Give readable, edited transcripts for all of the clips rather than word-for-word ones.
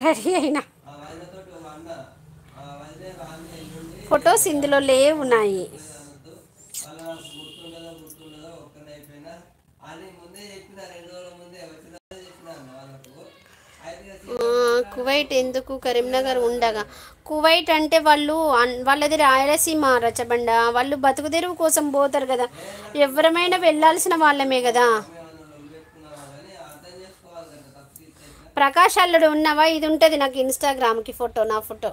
Ready అయినా. Photos ఇందులో లేవున్నాయి. Kuwait ఎందుకు కరీంనగర్ ఉండగా? కువైట్ అంటే వాళ్ళది రాయలసీమ రచ్చబండ. వాళ్ళు బతుకు తెరువు కోసం పోతారు కదా. ఎవరమైనా వెళ్ళాల్సిన వాళ్ళమే కదా. ప్రకాష్ అల్లుడు ఉన్నావా? ఇది ఉంటుంది నాకు ఇన్స్టాగ్రామ్కి ఫోటో, నా ఫోటో.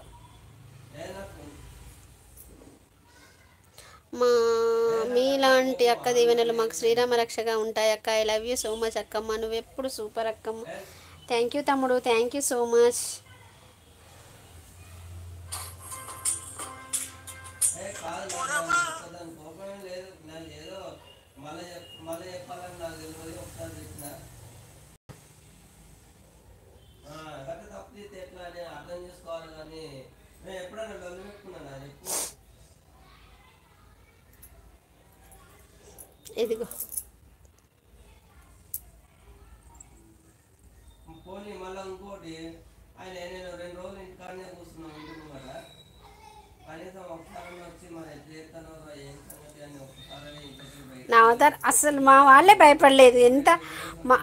మా మీలాంటి అక్క దీవెనలు మాకు శ్రీరామ రక్షగా ఉంటాయి అక్క. I love you so much Akkamma. నువ్వు ఎప్పుడు సూపర్ అక్కమ్మ. థ్యాంక్ యూ తమ్ముడు, థ్యాంక్ యూ సో మచ్. ఇదిగో నా అవతార్ అసలు మా వాళ్ళే భయపడలేదు. ఎంత మా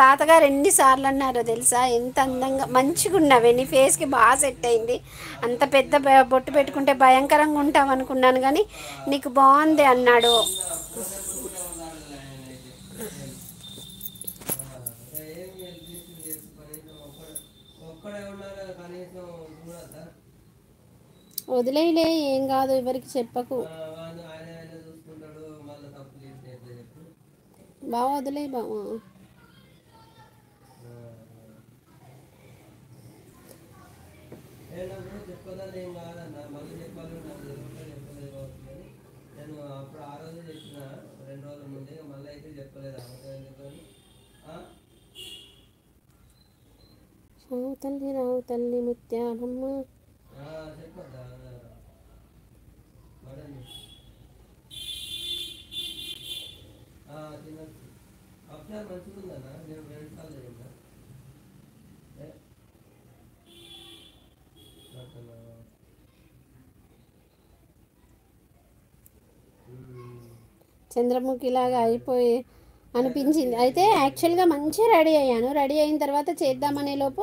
తాతగారు ఎన్నిసార్లు అన్నారో తెలుసా, ఎంత అందంగా మంచిగా ఉన్నావే, నీ ఫేస్కి బాగా సెట్ అయింది. అంత పెద్ద బొట్టు పెట్టుకుంటే భయంకరంగా ఉంటాం అనుకున్నాను కానీ నీకు బాగుంది అన్నాడు. వదిలేయలే, ఏం కాదు, ఎవరికి చెప్పకు బావ, వదిలే బావ. రావు తల్లి, రావు తల్లి ముత్యాలమ్మ. చంద్రముఖిలాగా అయిపోయి అనిపించింది. అయితే యాక్చువల్గా మంచిగా రెడీ అయ్యాను. రెడీ అయిన తర్వాత చేద్దామనే లోపు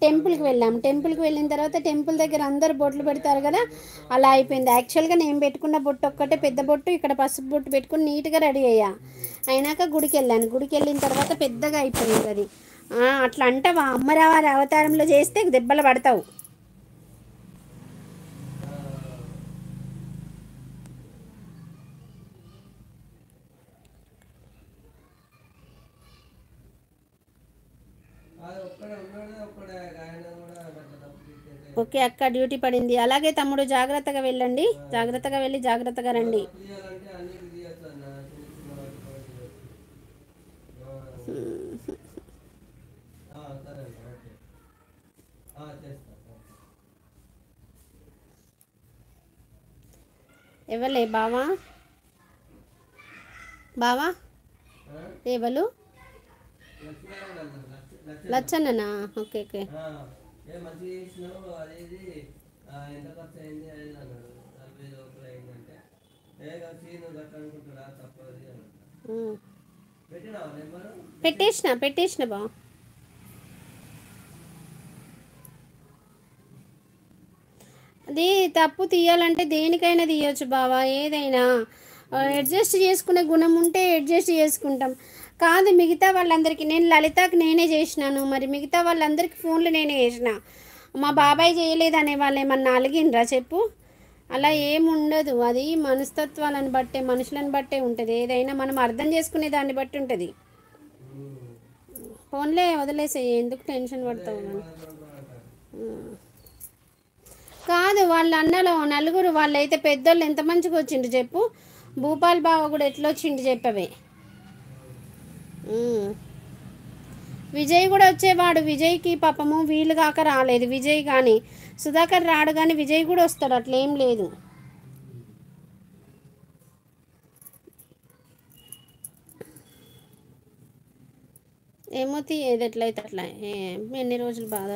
టెంపుల్కి వెళ్ళాము. టెంపుల్కి వెళ్ళిన తర్వాత టెంపుల్ దగ్గర అందరు బొట్లు పెడతారు కదా, అలా అయిపోయింది. యాక్చువల్గా నేను పెట్టుకున్న బొట్టు ఒక్కటే పెద్ద బొట్టు, ఇక్కడ పసుపు బొట్టు పెట్టుకుని నీట్గా రెడీ అయ్యా. అయినాక గుడికి వెళ్ళాను. గుడికి వెళ్ళిన తర్వాత పెద్దగా అయిపోయింది అది. అట్లా అంటావా? అమ్మవారి అవతారంలో చేస్తే దెబ్బలు పడతావు. ఓకే అక్క, డ్యూటీ పడింది. అలాగే తమ్ముడు, జాగ్రత్తగా వెళ్ళండి, జాగ్రత్తగా వెళ్ళి జాగ్రత్తగా రండి. ఎవలే బావా? బావా ఎవలు? లచ్చన్ననా? Okay okay. పెట్టేసిన బా. అది తప్పు తీయాలంటే దేనికైనా తీయొచ్చు బావా, ఏదైనా అడ్జస్ట్ చేసుకునే గుణం ఉంటే అడ్జస్ట్ చేసుకుంటాం. కాదు మిగతా వాళ్ళందరికీ, నేను లలితకి నేనే చేసినాను, మరి మిగతా వాళ్ళందరికీ ఫోన్లు నేనే చేసిన. మా బాబాయ్ చేయలేదు అనే వాళ్ళు ఏమన్నా అలిగినరా చెప్పు? అలా ఏముండదు. అది మనస్తత్వాలను బట్టే, మనుషులను బట్టే ఉంటుంది. ఏదైనా మనం అర్థం చేసుకునే దాన్ని బట్టి ఉంటుంది. ఫోన్లే వదిలేసే, ఎందుకు టెన్షన్ పడతావు? కాదు, వాళ్ళ అన్నలో నలుగురు, వాళ్ళైతే పెద్దోళ్ళు ఎంత మంచిగా వచ్చిండు చెప్పు. భూపాల్ బావ కూడా ఎట్లా వచ్చిండు చెప్పవే. విజయ్ కూడా వచ్చేవాడు. విజయ్కి పాపము వీలు కాక రాలేదు. విజయ్ కానీ సుధాకర్ రాడు, కానీ విజయ్ కూడా వస్తాడు, అట్లేం లేదు. ఏమో ఏది ఎట్లయితే అట్లా, ఎన్ని రోజులు బాధ.